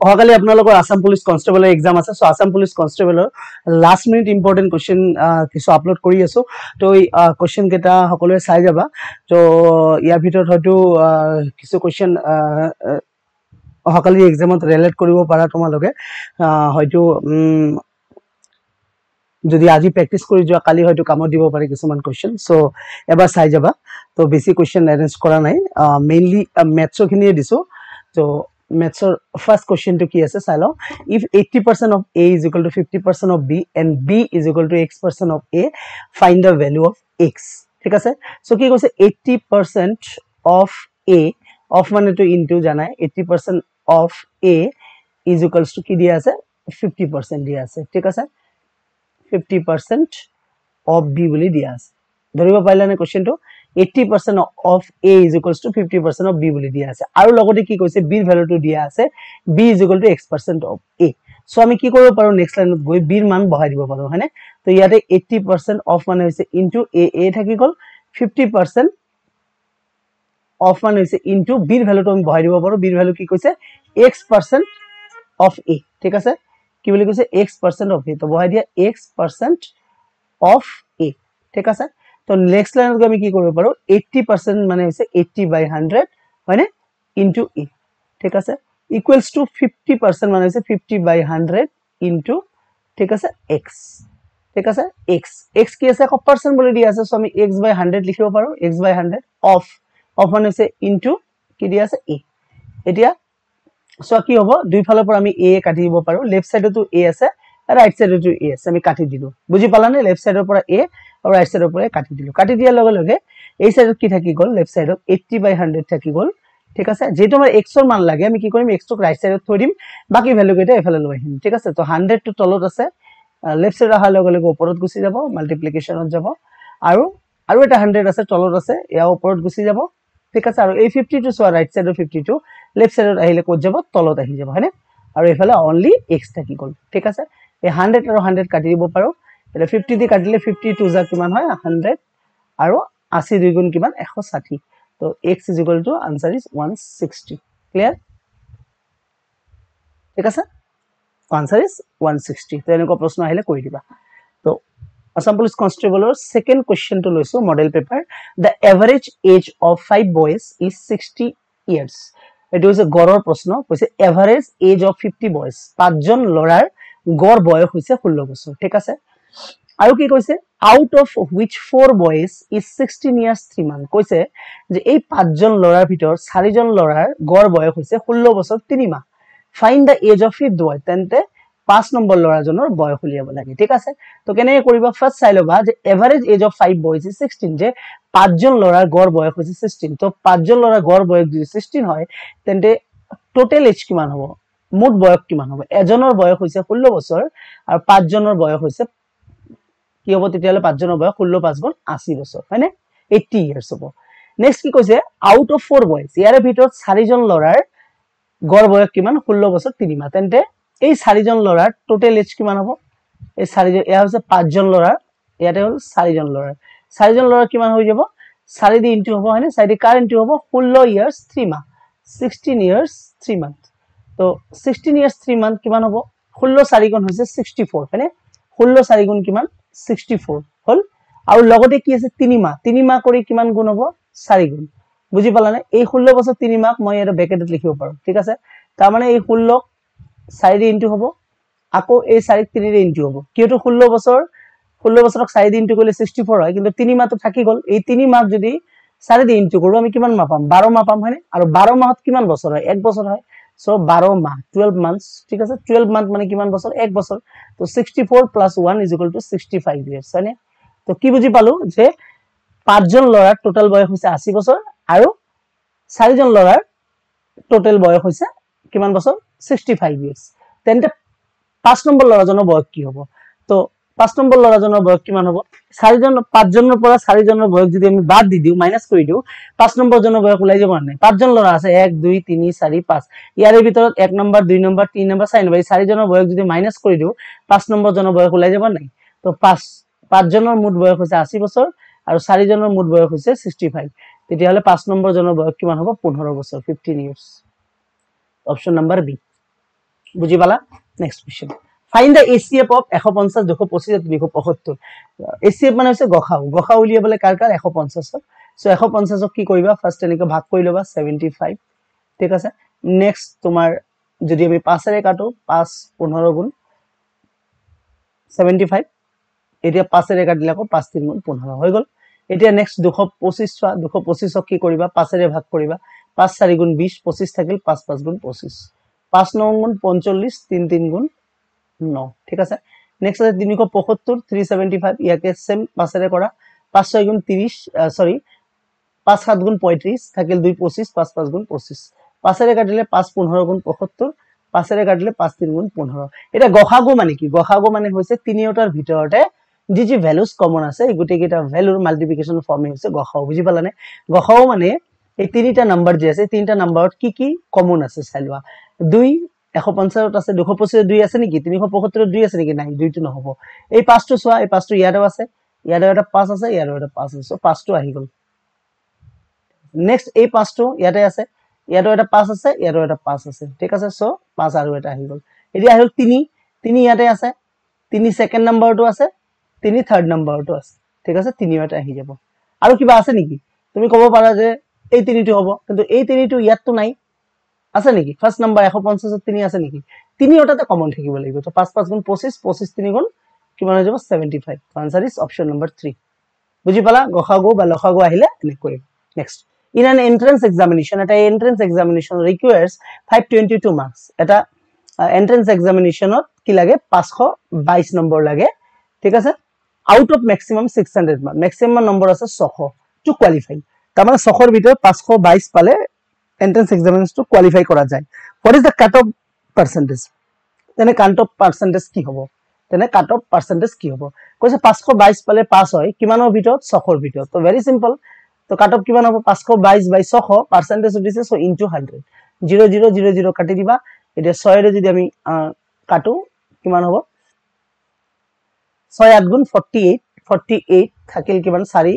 অহাকালি আপোনালোকৰ আসাম পুলিচ কনষ্টেবলৰ এক্সাম আছে সো আসাম পুলিচ কনষ্টেবলৰ লাষ্ট মিনিট ইম্পৰ্টেন্ট কোৱেশ্চন কিছু আপলোড কৰি আছো তো এই কোৱেশ্চন কেটা সকলোৱে চাই যাবা তো ইয়াৰ ভিতৰত হয়তো কিছু কোৱেশ্চন অহাকালি এক্সামত ৰিলেট কৰিব পাৰা তোমালোকে হয়তো যদি আজি প্ৰেক্টিস কৰি যোৱা কালি হয়তো কামত দিব পাৰে কিছুমান কোৱেশ্চন সো এবাৰ চাই যাবা তো বেছি কোৱেশ্চন এৰেঞ্জ কৰা নাই মেইনলি ম্যাথছৰ খিনিয়ে দিছো তো mathsৰ first question to ki ase sai lo if 80% of a is equal to 50% of b and b is equal to x% of a find the value of x thik ase so ki koise 80% of a of mane to into janai 80% of a is equals to ki dia ase 50% dia ase thik ase 50% of b boli dia ase dhoriba paila ne question to 80% of a is equals to 50% of b boli dia ase aru logote ki koise b value to dia ase b is equal to x% of a so ami ki koribo paru next line ot goi b er maan bahai dibo paru hane to yate 80% of mane hoise into a thaki gol 50% of mane hoise into b er value to ami bahai dibo paru b er value ki koise x% of a thik ase ki boli koise x% of a to bahai dia x% of a thik ase तो next line को আমি কি কৰিব পাৰো 80% মানে হৈছে 80/100 মানে into a ঠিক আছে ইকুয়ালস টু 50% মানে হৈছে 50/100 ইনটু ঠিক আছে x ঠিক আছে x x কি আছে % বলি দিয়া আছে সো আমি x/100 লিখিব পাৰো x/100 অফ মানে হৈছে ইনটু কি দিয়া আছে a এতিয়া সো কি হ'ব দুই ফালৰ পৰা আমি a কাটি দিব পাৰো লেফট সাইডটো a আছে राइट साइड जो ए আছে আমি কাটি দিলো বুজি পালানে লেফট সাইডৰ পৰা a আৰু ৰাইট সাইডৰ পৰা কাটি দিলো কাটি দিয়াৰ লগে লগে এই সাইডত কি থাকি গল লেফট সাইডত 80/100 থাকি গল ঠিক আছে যেটো আমাৰ x ৰ মান লাগে আমি কি কৰিম x ক ৰাইট সাইডত থৈ দিম বাকি ভ্যালু কেটা এফালে লৈ আহিম ঠিক আছে তো 100 টো তলত আছে লেফট সাইড আহাৰ লগে লগে ওপৰত গুছি যাব মাল্টিপ্লিকেশনত যাব আৰু এটা 100 আছে তলত আছে ইয়া ওপৰত গুছি যাব ঠিক আছে আৰু এই 50 টো সোৱা ৰাইট সাইডৰ 50 টো লেফট সাইডত আহিলে ক'ত যাব তলত আহি যাব হয়নে আৰু এফালে অনলি x থাকি গল ঠিক আছে এই 100 আৰু 100 কাটি দিব পাৰো এটা 50 দি কাটিলে 52 যা কিমান হয় 100 আৰু 80 দুই গুণ কিমান 160 তো x आंसर इज 160 क्लियर ঠিক আছে आंसर इज 160 তো এনেকুৱা প্ৰশ্ন আহিলে কৈ দিবা তো আসাম পুলিচ কনষ্টেবলৰ সেকেন্ড কোৱেশ্চন টো লৈছো model paper the average age of 5 boys is 60 years এটো হৈছে গড়ৰ প্ৰশ্ন কৈছে average age of 50 boys পাঁচজন লৰাৰ গড় বয়স হৈছে 16 বছৰ ঠিক আছে আৰু কি কৈছে out of which 4 boys is 16 years 3 months কৈছে যে এই পাঁচজন লৰাৰ ভিতৰ চাৰিজন লৰাৰ গড় বয়স হৈছে 16 বছৰ 3 মাহ find the age of fifth boy তেন্তে 5 নম্বৰ লৰাজনৰ বয়স উলিয়াব লাগে ঠিক আছে তো কেনে কৰিবা ফাৰ্স্ট চাই লবা যে average age of 5 boys is 16 যে পাঁচজন লৰাৰ গড় বয়স হৈছে 16 তো পাঁচজন লৰাৰ গড় বয়স যদি 16 হয় তেন্তে টোটাল এজ কিমান হ'ব মোট বয়স কিমান হ'ব এজনৰ বয়স হৈছে 16 বছৰ আৰু পাঁচজনৰ বয়স হৈছে কি হ'ব তেতিয়ালে পাঁচজনৰ বয়স 16 5 গুণ 80 বছৰ হয়নে 80 ইয়াৰ্স হ'ব নেক্সট কি কৈছে আউট অফ 4 বয়স ইয়াৰ ভিতৰত চাৰিজন লৰাৰ গড় বয়স কিমান 16 বছৰ 3 মাহ তেন্তে এই চাৰিজন লৰাৰ টোটাল এজ কিমান হ'ব এই চাৰিজন এয়া হৈছে পাঁচজন লৰাৰ ইয়াতে হ'ল চাৰিজন লৰাৰ কিমান হৈ যাব 4 দি ইনটু হ'ব হয়নে 4 দি কারেন্ট হ'ব 16 ইয়াৰ্স 3 মাহ 16 ইয়াৰ্স 3 মান্থ তো 16 ইয়ার্স 3 মান্থ কিমান হ'ব 16 4 গুণ হৈছে 64 হয়নে 16 4 গুণ কিমান 64 হল আৰু লগতে কি আছে 3 মাহ কৰি কিমান গুণ হ'ব 4 গুণ বুজি পালানে এই 16 বছৰ 3 মাহ মই এটা ব্ৰেকেটত লিখিব পাৰো ঠিক আছে তাৰ মানে এই 16 4 দি ইনটু হ'ব আকৌ এই 4 3 দি ইনটু হ'ব কিয়টো 16 বছৰক 4 দি ইনটু কৰিলে 64 হয় কিন্তু 3 মাহ তো থাকি গল এই 3 মাহ যদি 4 দি ইনটু কৰো আমি কিমান মাহ পাম 12 মাহ পাম হয়নে আৰু 12 মাহত কিমান বছৰ হয় 1 বছৰ হয় So 12 মাহ 12 months ঠিক আছে 12 month মানে কিমান বছৰ 1 বছৰ তো 64 plus 1 is equal to 65 years হয়নে তো কি বুজি পালো যে পাঁচজন লৰাৰ টোটাল বয়স হৈছে 80 বছৰ আৰু চাৰিজন লৰাৰ টোটাল বয়স হৈছে কিমান বছৰ 65 years তেন্তে 5 নম্বৰ লৰাজনৰ বয়স কি হ'ব তো 5 নম্বৰ লৰাজনৰ বয়স কিমান হ'ব পাঁচজনৰ পৰা চাৰিজনৰ বয়স যদি আমি বাদ দি দিও মাইনাস কৰি দিও 5 নম্বৰ জনৰ বয়স ওলাই যাব নাই পাঁচজন লৰা আছে 1 2 3 4 5 ইয়াৰে ভিতৰত 1 নম্বৰ 2 নম্বৰ 3 নম্বৰ 4 নম্বৰ এই চাৰিজনৰ বয়স যদি মাইনাস কৰি দিও 5 নম্বৰ জনৰ বয়স ওলাই যাব নাই তো পাঁচজনৰ মুঠ বয়স হৈছে 80 বছৰ আৰু চাৰিজনৰ মুঠ বয়স হৈছে 65 তেতিয়াহলে 5 নম্বৰ জনৰ বয়স কিমান হ'ব 15 বছৰ 15 years অপচন নম্বৰ বি বুজি পালা next question find the HCF of 150 225 375 HCF মানে হৈছে গখাও গখাও উলিয়াবলে কাৰ কাৰ 150 সো 150 ক কি কৰিবা ফাৰ্স্ট এনেকৈ ভাগ কৰি লবা 75 ঠিক আছে নেক্সট তোমাৰ যদি আমি 5 এৰে কাটো 5 15 গুণ 75 এতিয়া 5 এৰে কাটিলে আকৌ 5 3 গুণ 15 হৈ গল এতিয়া নেক্সট 225 চোৱা 225 ক কি কৰিবা 5 এৰে ভাগ কৰিবা 5 4 গুণ 20 25 থাকিল 5 5 গুণ 25 5 9 গুণ 45 3 3 গুণ 9 ঠিক আছে নেক্সট আছে 375 375 ইয়াকে সেম 5 এৰে কৰা 5 6 গুণ 30 সরি 5 7 গুণ 35 থাকিল 2 25 5 5 গুণ 25 5 এৰে কাটিলে 5 15 গুণ 75 5 এৰে কাটিলে 5 3 গুণ 15 এটা গখাগু মানে কি গখাগু মানে হৈছে তিনিওটাৰ ভিতৰতে যি যি ভ্যালুজ কমন আছে এই গুটি কেটা ভ্যালুৰ মাল্টিপ্লিকেশন ফৰ্মে হৈছে গখাও বুজি পালানে গখাও মানে এই তিনিটা নাম্বাৰ যে আছে তিনিটা নাম্বাৰত কি কমন আছে চাইলোৱা 2 150 আছে 225 2 আছে নেকি 375 2 আছে নেকি নাই দুইটো নহব এই পাঁচটো চোৱা এই পাঁচটো ইয়াতেও আছে ইয়াতেও এটা 5 আছে ইয়াতেও এটা 5 আছে সো পাঁচটো আহি গল নেক্সট এই পাঁচটো ইয়াতে আছে ইয়াতেও এটা 5 আছে ইয়াতেও এটা 5 আছে ঠিক আছে সো 5 আৰু এটা আহি গল এতিয়া আহিল 3 3 ইয়াতে আছে 3 সেকেন্ড নাম্বাৰটো আছে 3 থাৰ্ড নাম্বাৰটো আছে ঠিক আছে 3 এটা আহি যাব আৰু কিবা আছে নেকি তুমি কব পাৰা যে এই তিনিটো হ'ব কিন্তু এই তিনিটো ইয়াতটো নাই আছে নেকি ফার্স্ট নাম্বার 150 3 আছে নেকি 3 ওটাতে কমন থাকিব লাগিব তো 5 5 গুণ 25 25 3 গুণ কিমান হৈ যাব 75 আনসার ইজ অপশন নাম্বার 3 বুজি পালা গখাগু বা লখাগু আহিলে এনে কৰিম next in an entrance examination eta entrance examination requires 522 marks eta entrance examination ot ki lage 522 number lage ঠিক আছে out of maximum 600 mark maximum number আছে 600 to qualify তার মানে 600 এর ভিতর 522 পালে entrance examination to qualify করা যায় what is the cut off percentage তেনে cut off percentage কি হ'ব তেনে cut off percentage কি হ'ব কইছে 522 পালে পাস হয় কিমানৰ ভিতৰত 600 ৰ ভিতৰত তো very simple তো cut off কিমান হ'ব 522 বাই 600 percentage দিছে সো ইনটু 100 0 0 0 0 কাটি দিবা এটা 6 এর যদি আমি কাটো কিমান হ'ব 6 8 গুণ 48 48 থাকিল কিমান 4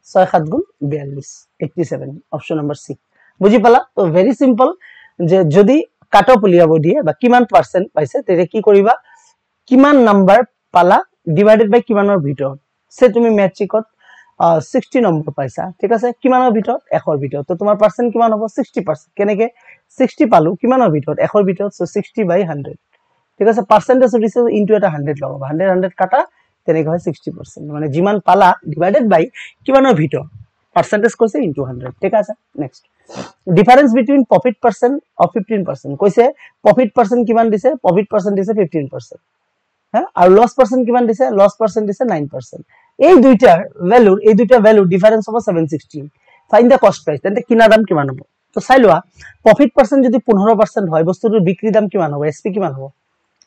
6 7 গুণ 42 87 অপশন নাম্বার সি বুজি পালা তো ভেরি সিম্পল যে যদি কাট অফ উলিয়াব দিয়ে বা কিমান পার্সেন্ট পাইছে তেৰে কি কৰিবা কিমান নাম্বাৰ পালা ডিভাইডেড বাই কিমানৰ ভিতৰত সে তুমি মেট্ৰিকত 60 নম্বৰ পাইছা ঠিক আছে কিমানৰ ভিতৰত 100 ৰ ভিতৰত তো তোমাৰ পাৰ্সেন্ট কিমান হ'ব 60% কেনেকে 60 পালো কিমানৰ ভিতৰত 100 ৰ ভিতৰত সো 60 বাই 100 ঠিক আছে পার্সেন্টেজ দিছে ইনটু এটা 100 লগাব 100 100 কাটা তেনেকৈ হয় 60% মানে যিমান পালা ডিভাইডেড বাই কিমানৰ ভিতৰত percentage কৈছে into 100 ঠিক আছে next difference between profit percent of 15% কৈছে profit percent কিমান দিছে profit percent দিছে 15% হ্যাঁ আর loss percent কিমান দিছে loss percent দিছে 9% এই দুইটাৰ ভ্যালু ডিফাৰেন্স হ'ব 760 ফাইন্ড দা কস্ট প্ৰাইস তেন্তে কিনা দাম কিমান হ'ব তো চাই লোৱা profit percent যদি 15% হয় বস্তুটোৰ বিক্রি দাম কিমান হ'ব এসপি কিমান হ'ব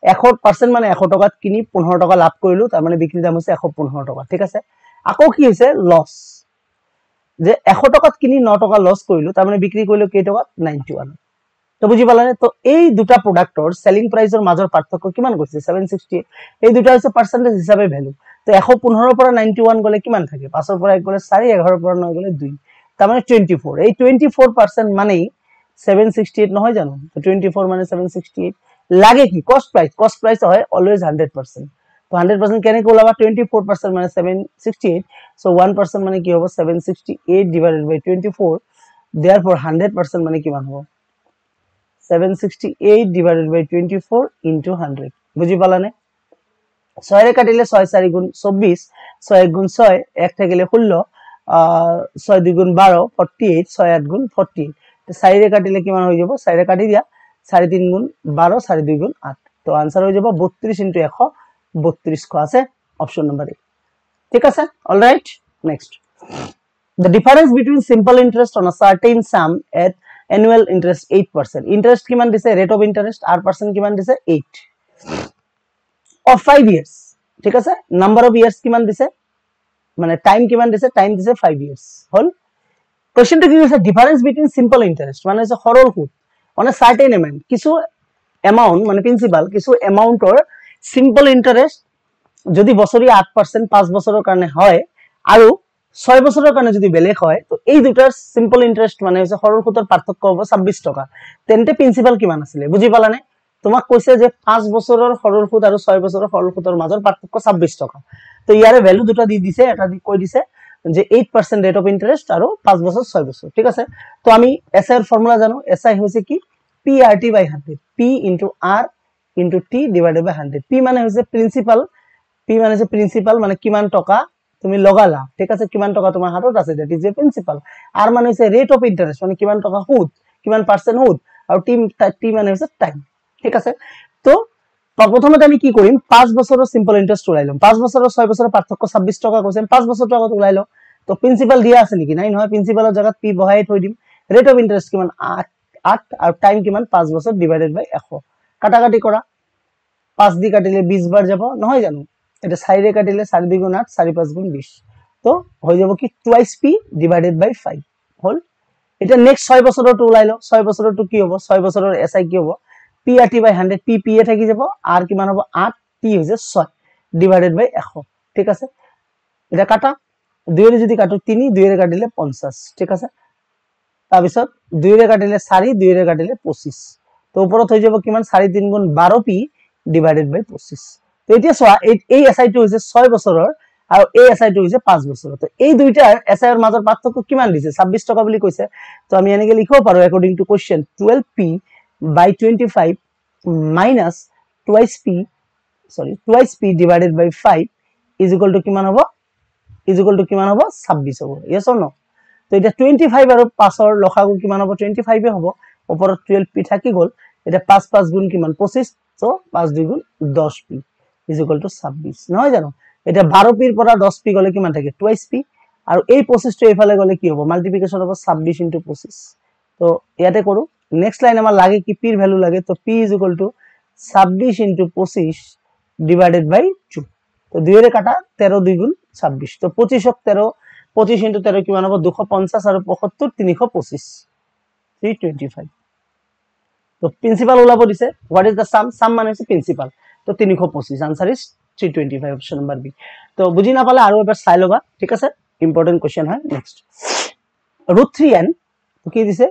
100% মানে 100 টকাত কিনি 15 টকা লাভ কৰিলো তাৰ মানে বিক্রি দাম হৈছে 115 টকা ঠিক আছে আকৌ কি হৈছে লস যে 100 টাকাত কিনি 9 টাকা লস কৰিলো তাৰ মানে বিক্ৰি কৰিলো কেই টকাত 91 তো বুজি পালানে তো এই দুটা প্ৰডাক্টৰ সেলিং প্ৰাইসৰ মাজৰ পাৰ্থক্য কিমান গৈছে 760 এই দুটা হৈছে পাৰ্সেন্টেজ হিচাপে ভ্যালু তো 115 পৰা 91 গলে কিমান থাকে 5 পৰা 1 গলে 4 11 পৰা 9 গলে 2 তাৰ মানে 24 এই 24% মানে 768 নহয় জানো তো 24 মানে 768 লাগে কি কস্ট প্রাইস হয় অলওয়েজ 100% तो 100% কেনে কোলাবা 24% মানে 768 so 1% মানে কি হ'ব 768 divided by 24 therefore 100% মানে কিমান হ'ব 768 divided by 24 into 100 বুজি পালানে 6 ৰে কাটিলে 6 4 গুণ 24 6 1 গুণ 6 1 থাকিলে 16 6 2 গুণ 12 48 6 8 গুণ 48 তো 4 ৰে কাটিলে কিমান হৈ যাব 4 ৰে কাটি দিয়া 4 3 গুণ 12 4 2 গুণ 8 তো आंसर হৈ যাব 32 into 100 32 को আছে অপশন নাম্বার এ ঠিক আছে alright next the difference between simple interest on a certain sum at annual interest 8% interest কিমান দিছে rate of interest r percent কিমান দিছে 8 of 5 years ঠিক আছে number of years কিমান দিছে মানে টাইম কিমান দিছে টাইম দিছে 5 years হল কোশ্চেনটো কি হৈছে difference between simple interest মানে হৈছে সৰল সুদ on a certain amount কিছু amount মানে প্ৰিন্সিপাল কিছু amountৰ simple interest যদি বছৰি 8% 5 বছৰৰ কাৰণে হয় আৰু 6 বছৰৰ কাৰণে যদি বেলেগ হয় তো এই দুটাৰ simple interest মানে হৈছে সৰল সুতৰ পাৰ্থক্য হ'ব 26 টকা তেন্তে প্ৰিন্সিপাল কিমান আছিল বুজি পালানে তোমাক কৈছে যে 5 বছৰৰ সৰল সুদ আৰু 6 বছৰৰ সৰল সুদৰ মাজৰ পাৰ্থক্য 26 টকা তো ইয়াৰে ভ্যালু দুটা দি দিছে এটা কৈ দিছে যে 8% ৰেট অফ ইন্টাৰেস্ট আৰু 5 বছৰ 6 বছৰ ঠিক আছে তো আমি এসআই এর ফর্মুলা জানো এসআই হৈছে কি PRT by 100 P into R into T divided by 100 P মানে হৈছে প্রিন্সিপাল P মানে হৈছে প্রিন্সিপাল মানে কিমান টকা তুমি লগালা ঠিক আছে কিমান টকা তোমাৰ হাতত আছে that is a principal R মানে হৈছে ৰেট অফ ইন্টাৰেস্ট মানে কিমান টকা সুদ কিমান পাৰ্সেন্ট সুদ আৰু T মানে হৈছে টাইম ঠিক আছে তো প্ৰথমতে আমি কি কৰিম 5 বছৰৰ সিম্পল ইন্টাৰেস্ট উলাই লম 5 বছৰৰ 6 বছৰৰ পাৰ্থক্য 26 টকা কৈছে 5 বছৰ টকা উলাই লম তো প্ৰিন্সিপাল দিয়া আছে নেকি নাই নহয় প্ৰিন্সিপালৰ জায়গাত P বহাই থৈ দিম ৰেট অফ ইন্টাৰেস্ট কিমান 8 আৰু টাইম কিমান 5 বছৰ ডিভাইডেড বাই 100 কাটাকাটি কৰা 5 দি কাটিলে 20 বার যাব নহয় জানো এটা 4 রে কাটিলে 4 2 গুণ 8 4 5 গুণ 20 তো হৈ যাব কি টুৱাইস P ডিভাইডেড বাই 5 হল এটা নেক্সট 6 বছৰটো উলাই ল 6 বছৰটো কি হ'ব 6 বছৰৰ এসআই কি হ'ব PRT by 100 P এ থাকি যাব আর কিমান হ'ব 8 T হৈছে 6 ডিভাইডেড বাই 100 ঠিক আছে এটা কাটা 2 এর যদি কাটো 3 2 এর কাটিলে 50 ঠিক আছে তাৰ পিছত 2 এৰ কাটিলে 4 2 এৰ কাটিলে 25 তো উপৰত হৈ যাব কিমান 4 3 গুণ 12 P ডিভাইডেড বাই 25 তো এতিয়া সোয়া এই এসআই টো হৈছে 6 বছৰৰ আৰু এই এসআই টো হৈছে 5 বছৰৰ তো এই দুইটাৰ এসআই এৰ মাজৰ পাৰ্থক্য কিমান দিছে 26 টকা বুলি কৈছে তো আমি এনেকে লিখিব পাৰো according to question 12P by 25 minus twice P divided by 5 is equal to কিমান হ'ব 26 হ'ব yes or no তো এটা 25 আৰু 5 ৰ লসাগু কিমান হ'ব 25 এ হ'ব ওপৰত 12P থাকি গল এটা 5 5 গুণ কিমান 25 তো 5 2 গুণ 10P is equal to 26 নহয় জানো এটা 12P ৰ পৰা 10P গলে কিমান থাকে twice P আৰু এই 25 টো এফালে গলে কি হ'ব মাল্টিপ্লিকেশন হ'ব 26 * 25 তো ইয়াতে কৰো नेक्स्ट लाइन আমার লাগে কি p এর ভ্যালু লাগে তো p = 26 * 25 ডিভাইডেড বাই 2 তো 2 এর কাটা 13 2 গুণ 26 তো 25 ক 13 25 * 13 কিমান হবে 250 আর 75 325 325 তো প্রিন্সিপাল ওলাব দিছে হোয়াট ইজ দা সাম মানে হচ্ছে প্রিন্সিপাল তো 325 answer is 325 option number B তো বুঝি না পালে আর এবার চাই লবা ঠিক আছে ইম্পর্টেন্ট কোশ্চেন হয় নেক্সট √3n তো কি দিছে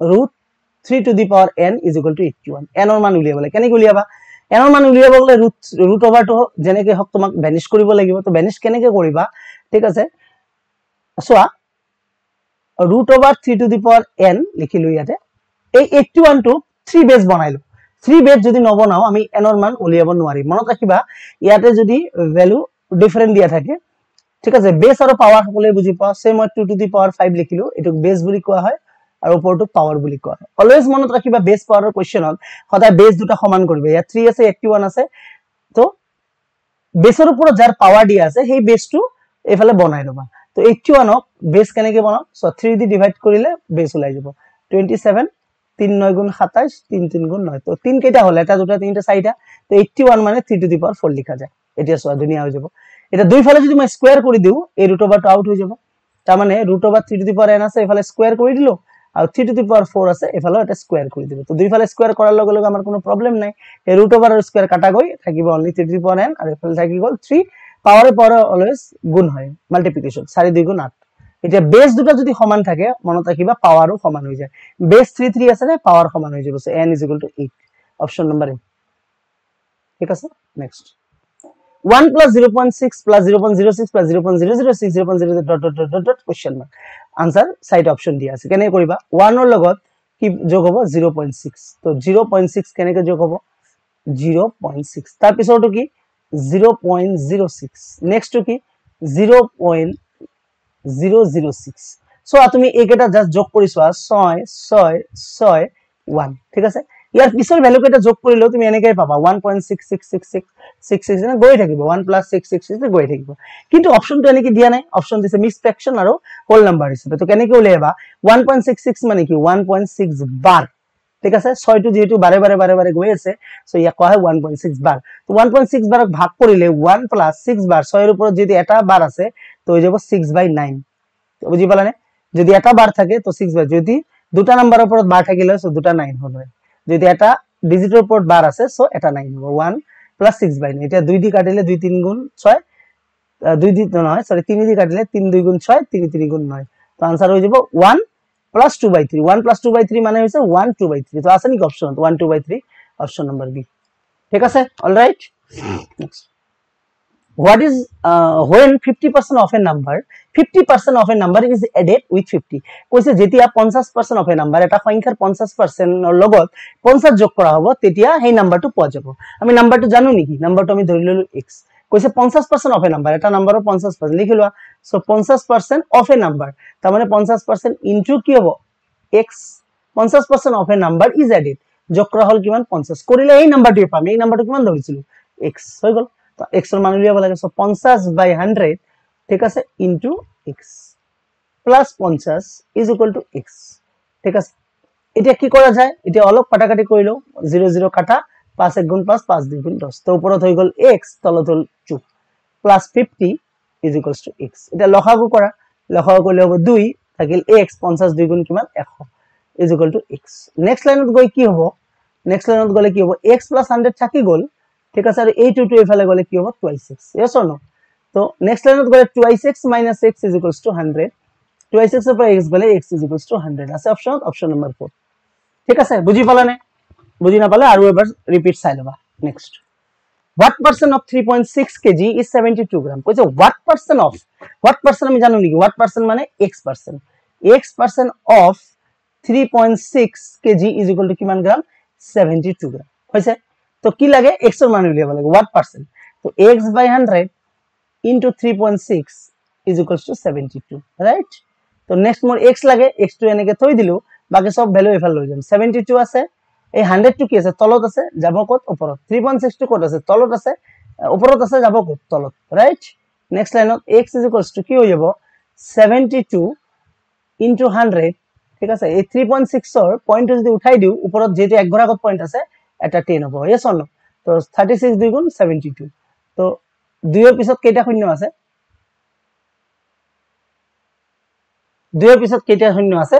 √3 to the power n is equal to 81 n or মান উলিয়াবলে কেনে উলিয়াবা n or মান উলিয়াবলে ৰুট ওভাৰ টু জেনেকে হক তোমাক ভ্যানিশ কৰিব লাগিব তো ভ্যানিশ কেনেকে কৰিবা ঠিক আছে সোয়া √3 to the power n লিখিলো ইয়াতে এই 81 টু 3 বেস বনাইলো 3 বেস যদি নবনাও আমি n or মান উলিয়াব নোৱাৰি মনত ৰাখিবা ইয়াতে যদি ভ্যালু ডিফাৰেন্ট দিয়া থাকে ঠিক আছে বেস আৰু পাৱাৰ সকলে বুজি পাও সে মই 2 to the power 5 লিখিলো এটো বেস বুলি কোৱা হয় আৰ উপৰটো পাওয়াৰ বুলি কোৱা হয় অলওয়েজ মনত ৰাখিবা বেস পাওয়াৰৰ কোশ্চেনত সদায় বেস দুটা সমান কৰিবা ইয়া 3 আছে 81 আছে তো বেসৰ ওপৰত যাৰ পাওয়ার দিয়া আছে সেই বেসটো এফালে বনাই লবা তো 81 ক বেস কেনেকে বনাম সো 3 দি ডিভাইড কৰিলে বেস ওলাই যাব 27 3 9 গুণ 27 3 3 গুণ 9 তো 3 কেটা হল এটা দুটা তিনটা চাৰিটা তো 81 মানে 3 to the power 4 লিখা যায় এটা সোয়া দুনিয়া হৈ যাব এটা দুই ফালে যদি মই স্কয়ার কৰি দিও এই ৰুট ওভাৰটো আউট হৈ যাব তাৰ মানে √3 to the power n আছে এফালে স্কয়াৰ কৰি দিলো আৰ 3 to the power 4 আছে এফালে এটা স্কয়াৰ কৰি দিব তো দুই ফালে স্কয়াৰ কৰাৰ লগে লগে আমাৰ কোনো প্ৰবলেম নাই এই ৰুট ওভাৰ আৰু স্কয়ার কাটা গৈ থাকিব only 3 to the power n আর এফালে থাকি গল 3 পাওয়ারে পাওয়ারে অলওয়েজ গুণ হয় মাল্টিপ্লিকেশন 4 2 গুণ 8 এটা বেস দুটা যদি সমান থাকে মনত ৰাখিবা পাওয়ারও সমান হৈ যায় বেস 3 3 আছে না পাওয়ার সমান হৈ যাব so n = 8 option number A ঠিক আছে next 1 plus 0.6 plus 0.06 plus 0.006 0.00 question mark answer side option दिया আছে কেনে কৰিবা 1 এর লগত কি যোগ হ'ব 0.6 তো 0.6 কেনেকে যোগ হ'ব 0.6 তাৰ পিছৰটো কি 0.06 নেক্সট টু কি 0.006 সো তুমি এইকেটা জাস্ট যোগ কৰিছোৱা 6 6 6 1 ঠিক আছে ইয়াৰ পিছৰ ভ্যালু কেটা যোগ কৰিলে তুমি এনেকৈ পাবা 1.666666 না গৈ থাকিব 1 + 666 গৈ থাকিব কিন্তু অপশনটো এনেকৈ দিয়া নাই অপশন দিছে মিক্স ফ্র্যাকশন আৰু হোল নাম্বার হিচাপে তো কেনেকৈ উলিয়াবা 1.66 মানে কি 1.6 বার ঠিক আছে 6 টো যেহেতু বারে বারে গৈ আছে সো ইয়া কোৱা হয় 1.6 বাৰ তো 1.6 বাৰক ভাগ কৰিলে 1 + 6 বার 6 এর উপর যদি এটা বার আছে তো হৈ যাব 6/9 তো বুজি পালানে যদি এটা বার থাকে তো 6 বার যদি দুটা নাম্বাৰৰ ওপৰত বার থাকিলে সো দুটা 9 হবে যদি এটা ডিজিটের উপর বার আছে সো এটা 9 হবে 1 + 6/9 এটা 2 দি কাটিলে 2 3 গুণ 6 2 দি নয় সরি 3 দি কাটিলে 3 2 গুণ 6 3 3 গুণ 9 তো आंसर হৈ যাব 1 + 2/3 1 + 2/3 মানে হইছে 1 2/3 তো আছে নি অপশন 1 2/3 অপশন নাম্বার বি ঠিক আছে all right next what is when 50% of a number 50% of a number is added with 50 কইছে যেতিয়া 50% of a number এটা সংখ্যাৰ 50% ৰ লগত 50 যোগ কৰা হ'ব তেতিয়া সেই নাম্বাৰটো পোৱা যাব আমি নাম্বাৰটো জানো নেকি নাম্বাৰটো আমি ধৰি ললো x কইছে 50% of a number এটা নাম্বাৰৰ 50% লিখি লোৱা সো 50% of a number তাৰ মানে 50% ইনটু কি হ'ব x 50% of a number is added যোগ কৰা হল কিমান 50 কৰিলে এই নাম্বাৰটো পাম এই নাম্বাৰটো কিমান ধৰিছিলো x হৈ গল তো x ৰ মান উলিয়াব লাগে সো 50/100 ঠিক আছে into x plus 50 is equal to x ঠিক আছে এটা কি করা যায় এটা অলপ কাটাকাটি কইলো 0 0 কাটা 5 1 গুণ 5 5 2 গুণ 10 তো উপৰত হৈ গল x তলত হল 2 plus 50 is equals to x এটা লসাগু করা লসাগু করলে হবে 2 থাকিল x 50 2 গুণ কিমান 100 is equal to x next লাইনত গৈ কি হ'ব নেক্সট লাইনত গলে কি হ'ব x 100 থাকি গল ঠিক আছে আর এই 2 2 এফালে গলে কি হবে 2x yes or no তো নেক্সট লাইনত গলে 2x - x is equals to 100 2x এর পর x গলে x ইজ ইকুয়ালস টু 100 আছে অপশন নাম্বার 4 ঠিক আছে বুঝি পালানে বুঝি না পালে আর এবার রিপিট চাই লবা next what percent of 3.6 kg is 72 gram কইছে what percent আমি জানো নাকি what percent মানে x percent of 3.6 kg is equal to কিমান গ্রাম 72 গ্রাম হইছে তো কি লাগে x এর মান উলিয়াব লাগে what percent তো x/100 into 3.6 is equals to 72 right তো নেক্সট মোর x লাগে x2 এনেকে থই দিলু বাকি সব ভ্যালু এফাল লই যাম 72 আছে এই 100 টু কি আছে তলত আছে যাব কত উপৰত 3.6 টু কত আছে তলত আছে উপৰত আছে যাব কত তলত রাইট নেক্সট লাইনত x is equals to কি হৈ যাব 72 into 100 ঠিক আছে এই 3.6 ৰ পয়েন্ট যদি উঠাই দিও উপৰত যেটো এক ঘৰ আগত পয়েন্ট আছে এটা 10 হ'ব yes or no তো 36 2 গুণ 72 তো 2 এর পিছত কেইটা শূন্য আছে 2 এর পিছত কেইটা শূন্য আছে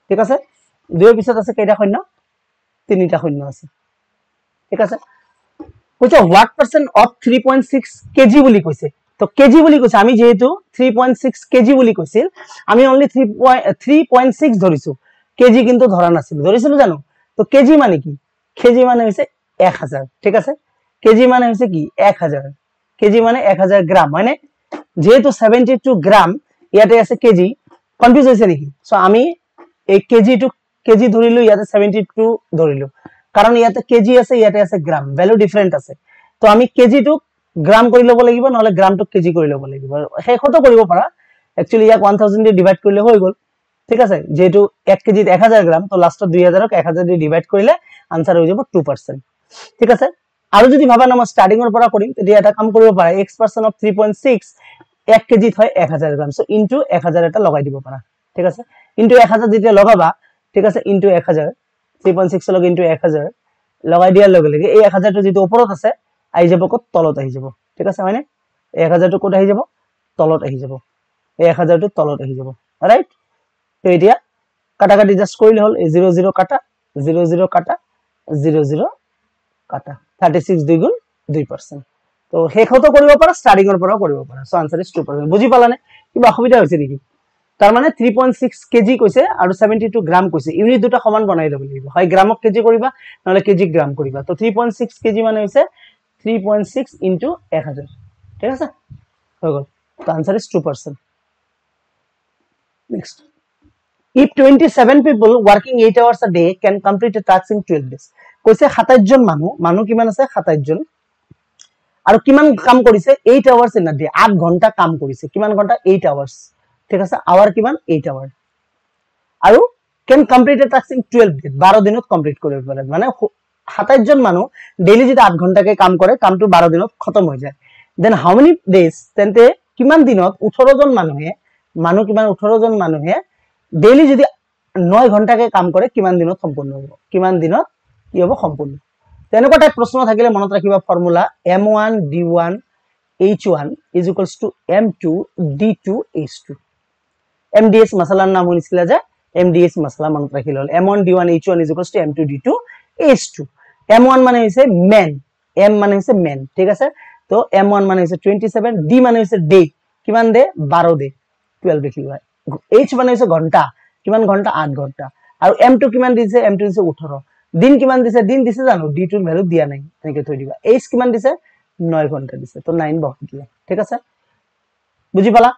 ঠিক আছে 2 এর পিছত আছে কেইটা শূন্য তিনিটা শূন্য আছে ঠিক আছে কইছে what percent of 3.6 kg বুলি কইছে তো কেজি বুলি কইছে আমি যেহেতু 3.6 কেজি বুলি কইছিল আমি অনলি 3.6 ধৰিছো কেজি কিন্তু ধৰা নাছিল ধৰিছিল জানো তো কেজি মানে কি কেজি মানে হইছে 1000 ঠিক আছে কেজি মানে হইছে কি 1000 কেজি মানে 1000 গ্রাম মানে যেহেতু 72 গ্রাম ইয়াতে আছে কেজি কনফিউজ হইছে নেকি সো আমি এই কেজি ধরিলো ইয়াতে 72 ধরিলো কারণ ইয়াতে কেজি আছে ইয়াতে আছে গ্রাম ভ্যালু ডিফারেন্ট আছে তো আমি কেজি টু গ্রাম কৰি লব লাগিব নহলে গ্ৰাম টু কেজি কৰি লব লাগিব হেখতো কৰিব পাৰা একচুয়ালি ইয়াক 1000 দি ডিভাইড কৰিলে হৈ গল ঠিক আছে যেহেতু 1 কেজি 1000 গ্ৰাম তো লাস্টত 2000 ক 1000 দি ডিভাইড কৰিলে आंसर হৈ যাব 2% ঠিক আছে আৰু যদি ভাবা না মই স্টাৰ্টিং এৰ পৰা কৰিম তেতিয়া এটা কাম কৰিব পাৰা x% of 3.6 1 কেজি হয় 1000 গ্ৰাম সো ইনটু 1000 এটা লগাই দিব পাৰা ঠিক আছে ইনটু 1000 যেতিয়া লগাবা ঠিক আছে ইনটু 1000 3.6 লগ ইনটু 1000 লগাই দিয়াৰ লগে লগে এই 1000 টো যেটো ওপৰত আছে আই যাব কত তলত আহি যাব ঠিক আছে হয়নে 1000 টো কত আহি যাব তলত আহি যাব এই 1000 টো তলত আহি যাব রাইট তো এতিয়া কাটাকাটি জাস্ট কৰিলে হল 0 0 কাটা 0 0 কাটা 0 0 কাটা 36 2 গুণ 2% তো হেখতো কৰিব পাৰা স্টাৰ্টিং এৰ পৰা কৰিব পাৰা সো आंसर ইজ 2% বুজি পালানে কিবা অসুবিধা হৈছে নেকি তার মানে 3.6 কেজি কইছে আৰু 72 গ্রাম কইছে ইউনিট দুটা সমান বনাই লব লাগিব হয় গ্রামক কেজি কৰিবা নহলে কেজি গ্ৰাম কৰিবা তো 3.6 কেজি মানে হৈছে 3.6 into 1000 ঠিক আছে হৈ গল তো answer is 2% next if 27 people working 8 hours a day can complete a task in 12 days কইছে 27 জন মানুহ কিমান আছে 27 জন আৰু কিমান কাম কৰিছে 8 hours in a day 8 ঘন্টা কাম কৰিছে কিমান ঘন্টা 8 hours ঠিক আছে আৱাৰ কিমান 8 hour আৰু can complete a task in 12 days 12 দিনত কমপ্লিট কৰিব পাৰে মানে 27 জন মানুহ ডেইলি যদি 8 ঘন্টাকে কাম কৰে কামটো 12 দিনত খতম হৈ যায় দেন হাউ মেনি ডেজ তেন্তে কিমান দিনত 18 জন কিমান 18 জন মানুহে ডেইলি যদি 9 ঘন্টাকে কাম কৰে কিমান দিনত সম্পূৰ্ণ হ'ব কিমান দিনত কি হ'ব সম্পূৰ্ণ তেনেকুৱা টাইপ প্ৰশ্ন থাকিলে মনত ৰাখিবা formula m1 d1 h1 is equals to m2 d2 h2 mds মছলাৰ নাম শুনিছিলা যে mds মছলা মনত ৰাখিলে হল m1 d1 h1 is equals to m2 d2 h2 m1 মানে হৈছে মেন m মানে হৈছে মেন ঠিক আছে তো m1 মানে হৈছে 27 d মানে হৈছে ডে কিমান ডে 12 ডে 12 লিখিবা h মানে হৈছে ঘন্টা কিমান ঘন্টা 8 ঘন্টা আৰু m2 কিমান দিছে m2 দিছে 18 দিন কিমান দিছে দিন দিছে জানো d2 ৰ ভ্যালু দিয়া নাই এনেকে থৈ দিবা h কিমান দিছে 9 ঘন্টা দিছে তো 9 বহাই দিলে ঠিক আছে বুজি পালা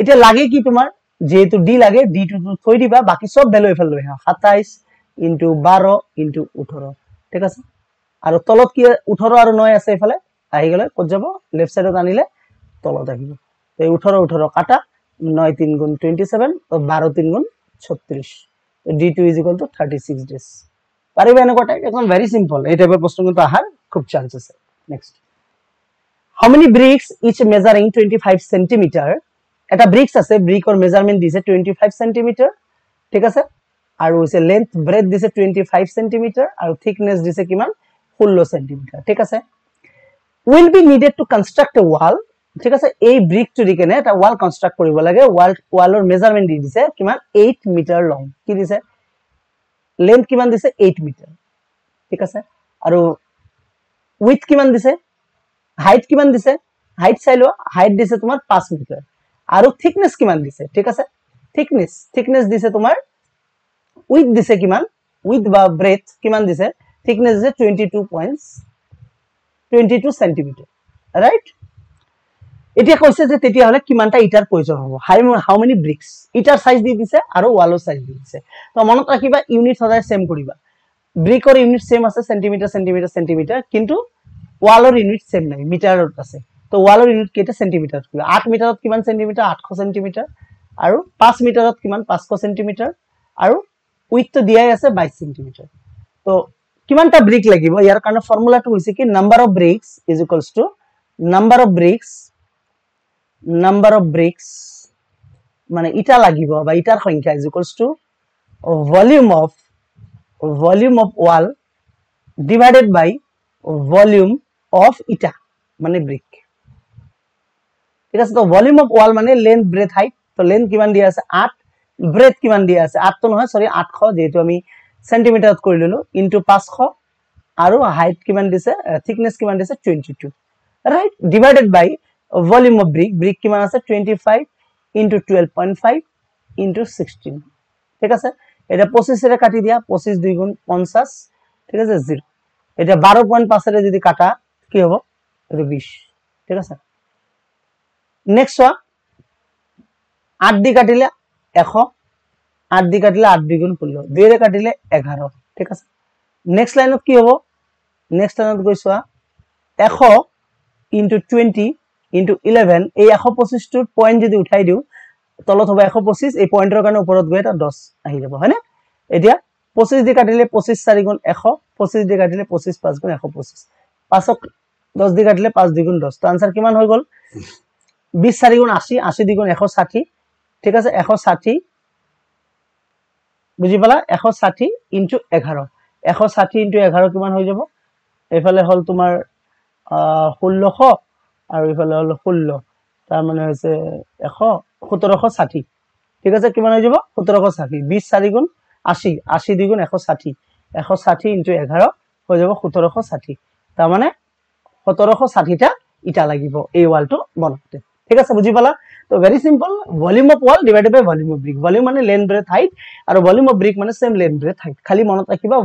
এতিয়া লাগে কি তোমাৰ যেহেতু d লাগে d2 টো থৈ দিবা বাকি সব ভ্যালু এফাল লৈ হা 27 * 12 * 18 ঠিক আছে আৰু তলত কি 18 আৰু 9 আছে এফালে আহি গলে কত যাব লেফট সাইডত আনিলে তলত আহিব এই 18 18 কাটা 9 3 গুণ 27 তো 12 3 গুণ 36 d2 = 36 days পারিবে এনে কটা একদম ভেরি সিম্পল এই টাইপের প্রশ্ন কিন্তু আহার খুব চান্স আছে নেক্সট হাউ মেনি ব্রিক্স ইচ মেজারিং 25 সেন্টিমিটার এটা ব্রিক্স আছে ব্ৰিকৰ মেজাৰমেন্ট দিছে 25 সেন্টিমিটাৰ ঠিক আছে আৰু হইছে লেন্থ ব্ৰেথ দিছে 25 সেন্টিমিটাৰ আৰু থিকনেস দিছে কিমান 16 সেন্টিমিটার ঠিক আছে will be needed to construct a wall ঠিক আছে এই ব্রিক টু দিকেনে এটা ওয়াল কনস্ট্রাক্ট কৰিব লাগে ওয়ালৰ মেজারমেন্ট দি দিছে কিমান 8 মিটার লং কি দিছে লেন্থ কিমান দিছে 8 মিটার ঠিক আছে আৰু উইথ কিমান দিছে হাইট কিমান দিছে হাইট চাইলো হাইট দিছে তোমাৰ 5 মিটাৰ আৰু থিকনেস কিমান দিছে ঠিক আছে থিকনেস দিছে তোমাৰ উইথ দিছে কিমান উইথ বা ব্রেথ কিমান দিছে থিকনেস দিছে 22 সেন্টিমিটার রাইট এতিয়া কৈছে যে তেতিয়া হলে কিমানটা ইটাৰ প্ৰয়োজন হ'ব হাউ মেনি ব্ৰিক্স ইটাৰ সাইজ দি দিছে আৰু ওয়ালৰ সাইজ দি দিছে তো মনত ৰাখিবা ইউনিট সদায় সেম কৰিবা ব্ৰিকৰ ইউনিট সেম আছে সেন্টিমিটাৰ সেন্টিমিটাৰ সেন্টিমিটাৰ কিন্তু ওয়ালৰ ইউনিট সেম নাই মিটাৰত আছে তো ওয়ালৰ ইউনিট কেটা সেন্টিমিটাৰ 8 মিটাৰত কিমান সেন্টিমিটাৰ 800 সেন্টিমিটাৰ আৰু 5 মিটাৰত কিমান 500 সেন্টিমিটাৰ আৰু উইথ তো দিয়াই আছে 22 সেন্টিমিটাৰ তো কিমানটা ব্ৰিক লাগিব ইয়াৰ কাৰণে ফৰ্মুলাটো হৈছে কি number of bricks is equals to number of bricks মানে ইটা লাগিব বা ইটাৰ সংখ্যা is equals to volume of wall divided by volume of ইটা মানে ব্রিক ঠিক আছে তো ভলিউম অফ ওয়াল মানে লেন্থ ব্রেথ হাইট তো লেন্থ কিমান দিয়া আছে 8 ব্রেথ কিমান দিয়া আছে 8 তো নহয় সরি 800 যেহেতু আমি সেন্টিমিটাৰত কৰি ললো ইনটু 500 আৰু হাইট কিমান দিছে থিকনেস কিমান দিছে 22 right divided by volume of brick কিমান আছে 25 ইনটু 12.5 ইনটু 16 ঠিক আছে এটা 25 এর কাটি দিয়া 25 2 গুণ 50 ঠিক আছে 0 এটা 12.5 এর যদি কাটা কি হবে এটা 20 ঠিক আছে নেক্সট 8 দি কাটিলে 100 8 দি কাটিলে 8 2 গুণ 16 2 এর কাটিলে 11 ঠিক আছে নেক্সট লাইনত কি হবে নেক্সট লাইনত গৈছোৱা 100 ইনটু 20 ইনটু 11 এই 125 টোৰ পয়েন্ট যদি উঠাই দিও তলত হবে 125 এই পয়েন্টৰ কাৰণে ওপৰত গৈ এটা 10 আহি যাব হয়নে এতিয়া 25 দি কাটিলে 25 4 গুণ 100 25 দি কাটিলে 25 5 গুণ 125 5ক 10 দি কাটিলে 5 2 গুণ 10 তো आंसर কিমান হৈ গল 20 4 গুণ 80 80 2 গুণ 160 ঠিক আছে 160 বুজি পালা 160 ইনটু 11 160 ইনটু 11 কিমান হৈ যাব এফালে হল তোমাৰ 1600 আৰু এফালে হল 16 তাৰ মানে হৈছে 1760 ঠিক আছে কিমান হৈ যাব 1760 20 4 গুণ 80 80 2 গুণ 160 160 ইনটু 11 হৈ যাব 1760 তাৰ মানে 1760 টা ইটা লাগিব এই ওয়ালটো বনাতে ঠিক আছে বুজি পালা তো very simple volume of wall divided by volume of brick volume মানে লেন্থ ব্রেথ হাইট আৰু ভলিউম অফ ব্ৰিক মানে সেম লেন্থ ব্ৰেথ হাইট খালি মনত ৰাখিবা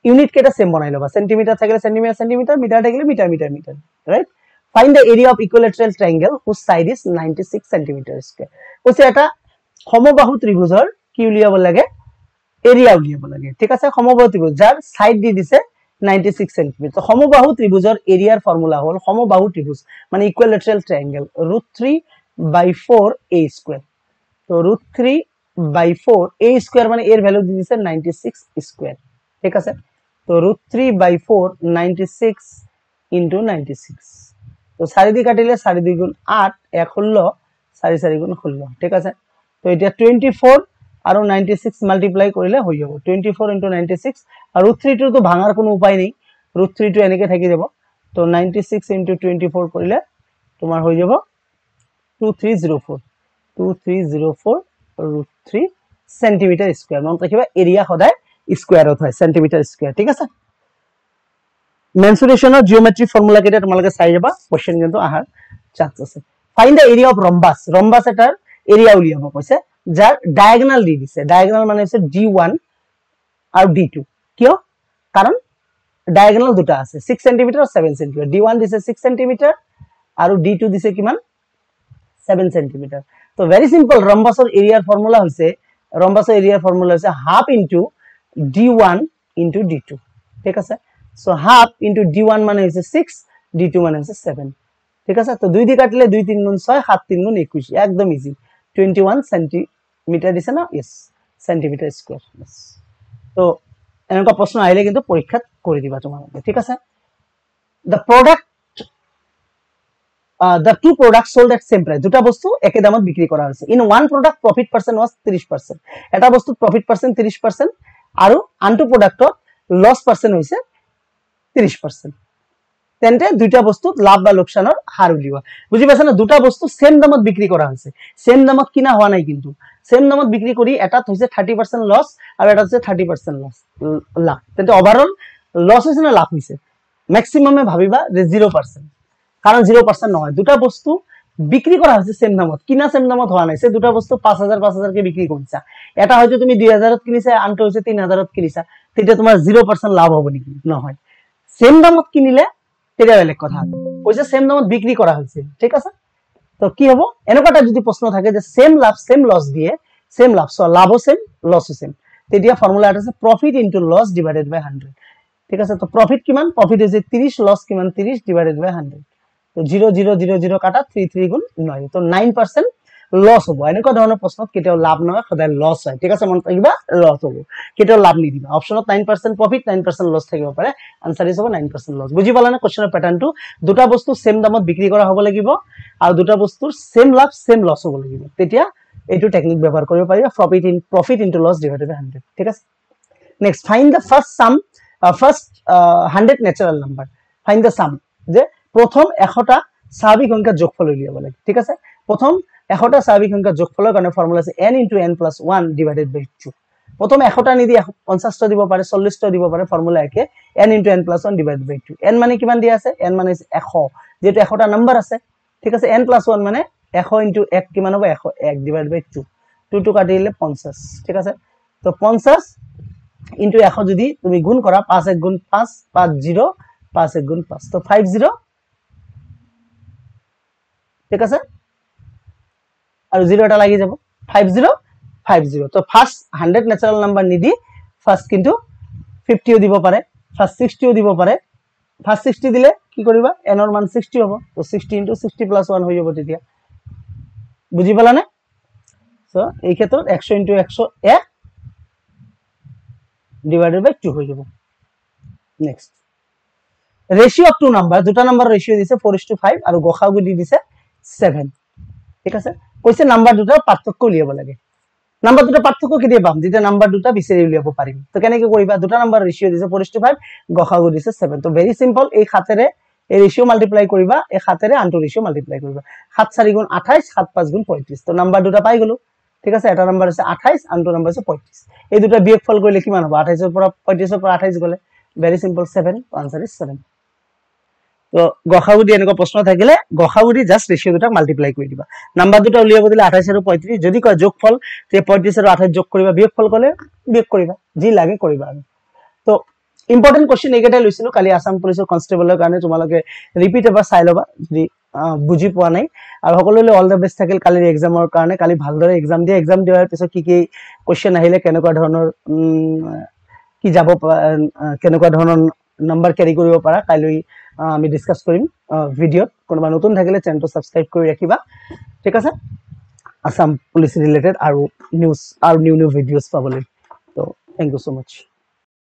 ইউনিট কেটা সেম বনাই লবা সেন্টিমিটার থাকিলে সেন্টিমিটার সেন্টিমিটার মিটার থাকিলে metre metre metre right find the area of equilateral triangle whose side is 96 centimetre square কৈছে এটা সমবাহু ত্ৰিভুজৰ কি উলিয়াব লাগে এৰিয়া উলিয়াব লাগে ঠিক আছে সমবাহু ত্ৰিভুজ যাৰ সাইড দি দিছে 96 সেন্টিমিটাৰ তো সমবাহু ত্ৰিভুজৰ এৰিয়াৰ ফর্মুলা হল সমবাহু ত্রিভুজ মানে ইকুইলেটারাল ট্রায়াঙ্গেল √3/4 a স্কয়ার তো √3/4 a স্কয়ার মানে এর ভ্যালু দি দিছে 96 স্কয়ার ঠিক আছে তো √3/4 96 ইনটু 96 তো 4 দি কাটিলে 4 2 গুণ 8 1 16 4 4 গুণ 16 ঠিক আছে তো এটা 24 আৰু 96 মাল্টিপ্লাই কৰিলে হৈ যাব 24 ইনটু 96 আৰু √3 টো ভাঙাৰ কোনো উপায় নাই √3 টো এনেকে থাকি যাব তো 96 ইনটু 24 কৰিলে তোমাৰ হৈ যাব 2304 √3 সেন্টিমিটাৰ স্কয়াৰ মনত ৰাখিবা এৰিয়া সদায় স্কয়াৰত হয় সেন্টিমিটাৰ স্কয়াৰ ঠিক আছে মেনসুৰেশনৰ জিওমেট্ৰি ফৰ্মুলা কেটা তোমালকে চাই যাবা কোশ্চেন কিন্তু আহাৰ চান্স আছে ফাইন্ড দ্য এৰিয়া অফ ৰম্বাস এটাৰ এৰিয়া উলিয়াব কৈছে যাৰ ডায়াগোনাল দি দিছে ডায়াগোনাল মানে হৈছে d1 আৰু D2 কিয় কাৰণ ডায়াগোনাল দুটা আছে 6 cm আৰু 7 cm D1 দিছে 6 cm আৰু D2 দিছে কিমান 7 cm তো very simple rhombusৰ এৰিয়াৰ ফৰ্মুলা হৈছে half into D1 into D2 ঠিক আছে so half into D1 মানে হৈছে 6 D2 মানে হৈছে 7 ঠিক আছে তো 2 দি কাটিলে 2 3 গুণ 6 7 3 গুণ 21 একদম ইজি 21 cm দিছে না yes centimeter square yes তো এনেকা প্রশ্ন আইলে কিন্তু পরীক্ষা কৰি দিবা তোমালোকে ঠিক আছে the two products sold at same price দুটা বস্তু একে দামত বিক্রি করা হয়েছে in one product profit percent was 30% এটা বস্তু profit percent 30% আৰু আনটো প্ৰডাক্টত লস পাৰ্সেন্ট হইছে 30% তেন্তে দুইটা বস্তুত লাভ বা লোকসানৰ হার উলিওয়া বুঝি পাইছা না দুটা বস্তু সেম দামত বিক্রি করা হয়েছে সেম দামত কিনা হওয়া নাই কিন্তু সেম দামত বিক্রি করি এটাত হইছে 30% লস আর এটা হইছে 30% লস লাভ তেন্তে ওভারঅল লস হইছে না লাভ হইছে ম্যাক্সিমামে ভাবিবা যে 0% কারণ 0% নহয় দুটা বস্তু বিক্রি করা হয়েছে সেম দামত কিনা সেম দামত হওয়া নাই সে দুটা বস্তু 5000 কে বিক্রি করছা এটা হয়তো তুমি 2000 ত কিনিছা আনটো হইছে 3000 ত কিনিছা তেটা তোমার 0% লাভ হবে নাকি নহয় সেম দামত কিনিলে তেটা বেলেগ কথা কইছে সেম দামত বিক্রি করা হয়েছে ঠিক আছে তো কি হবে এনেকাটা যদি প্রশ্ন থাকে যে সেম লাভ সেম লস দিয়ে সেম লাভ সো লাভও সেম লসও সেম তেতিয়া ফর্মুলাটা আছে profit into loss divided by 100 ঠিক আছে তো প্রফিট কিমান প্রফিট হইছে 30 লস কিমান 30 ডিভাইডেড বাই 100 তো 0 0 0 0 কাটা 3 3 গুণ 9 তো 9% লস হবো এনেকা ধৰণৰ প্ৰশ্নত কেতিয়াও লাভ নহয় সদায় লস হয় ঠিক আছে মন ৰাখিবা লস হবো কেতিয়াও লাভ নিদিবা অপচনত 9% প্ৰফিট 9% লস থাকিব পাৰে আনসাৰ ইজ হ'ব 9% লস বুজি পালা না কোশ্চেনৰ প্যাটাৰ্নটো দুটা বস্তু সেম দামত বিক্ৰি কৰা হ'ব লাগিব আৰু দুটা বস্তুৰ সেম লাভ সেম লস হ'ব লাগিব তেতিয়া এইটো টেকনিক ব্যৱহাৰ কৰিব পাৰিবা profit into loss divided by 100 ঠিক আছে next find the first 100 natural number find the sum যে প্রথম 100টা স্বাভাবিক সংখ্যাৰ যোগফল উলিয়াব লাগে ঠিক আছে প্ৰথম 100টা স্বাভাবিক সংখ্যাৰ যোগফলৰ কাৰণে ফৰ্মুলা আছে n * n + 1 ডিভাইডেড বাই 2 প্ৰথম 100টা নিদি 50টা দিব পাৰে 40টা দিব পাৰে ফৰ্মুলা একে n * n + 1 ডিভাইডেড বাই 2 n মানে কিমান দিয়া আছে n মানে 100 যেটো 100টা নাম্বার আছে ঠিক আছে n + 1 মানে 100 * 1 কিমান হ'ব 101 ডিভাইডেড বাই 2 2 টু কাটি দিলে 50 ঠিক আছে তো 50 * 100 যদি তুমি গুণ কৰা 5 1 গুণ 5 5 0 5 1 গুণ 5 তো 50 ঠিক আছে আৰু 0 এটা লাগি যাব 50 তো ফার্স্ট 100 ন্যাচারাল নাম্বার নিদি ফার্স্ট কিন্তু 50 ও দিব পারে ফার্স্ট 60 ও দিব পারে ফার্স্ট 60 দিলে কি কৰিবা n ৰ মান 60 হ'ব তো 60 * 60 + 1 হৈ যাব তেতিয়া বুজি পালা না সো এই ক্ষেত্ৰত 100 * 101 ডিভাইডেড বাই 2 হৈ যাব নেক্সট ৰেশিও অফ টু নাম্বাৰ দুটা নাম্বাৰ ৰেশিও দিছে 4:5 আৰু গসাগু দি দিছে 7 ঠিক আছে কইছে নাম্বার দুটা পার্থক্য উলিয়াব লাগে নাম্বার দুটা পার্থক্য কি দিয়ে পাম যেটা নাম্বার দুটা বিচাৰি উলিয়াব পাৰিম তো কেনেকৈ কৰিবা দুটা নাম্বার রেশিও দিছে 4:5 গসাগু দিছে 7 তো ভেরি সিম্পল এই খাতেৰে এই ৰেশিও মাল্টিপ্লাই কৰিবা এই খাতেৰে আনটো ৰেশিও মাল্টিপ্লাই কৰিবা 7 4 গুণ 28 7 5 গুণ 35 তো নাম্বার দুটা পাই গলো ঠিক আছে এটা নাম্বার আছে 28 আনটো নাম্বার আছে 35 এই দুটা বিয়োগফল কৰিলে কিমান হ'ব 28 ৰ পৰা 35 ৰ পৰা 28 গলে ভেরি সিম্পল 7 আনসার ইজ 7 তো গসাগু দি এনেকা প্রশ্ন থাকিলে গসাগু দি জাস্ট রেশিও দুটা মাল্টিপ্লাই কৰি দিবা নাম্বাৰ দুটা উলিয়াব দিলে 28 আৰু 35 যদি কয় যোগফল তে 35 আৰু 28 যোগ কৰিবা বিয়োগফল কলে বিয়োগ কৰিবা যি লাগে কৰিবা তো ইম্পৰ্টেন্ট কোশ্চেন একেটা লৈছিলো কালি আসাম পুলিচৰ কনস্টেবলৰ কাৰণে তোমালোকে ৰিপিট এবাৰ চাই লবা যদি বুজি পোৱা নাই আৰু সকলোলে অল দ্য বেস্ট থাকিল কালিৰ এক্সামৰ কাৰণে কালি ভালদৰে এক্সাম দিয়াৰ পিছত কি কোশ্চেন আহিলে কেনেকুৱা ধৰণৰ কি যাব কেনেকুৱা ধৰণৰ নাম্বাৰ ক্যাৰি কৰিব পাৰা কালি আমি ডিসকাস কৰিম ভিডিওত কোনোবা নতুন থাকিলে চেনেলটো সাবস্ক্ৰাইব কৰি ৰাখিবা ঠিক আছে আসাম পুলিচ ৰিলেটেড আৰু নিউজ আৰু নিউ ভিডিওস পাবলৈ তো থ্যাংক ইউ সো মাচ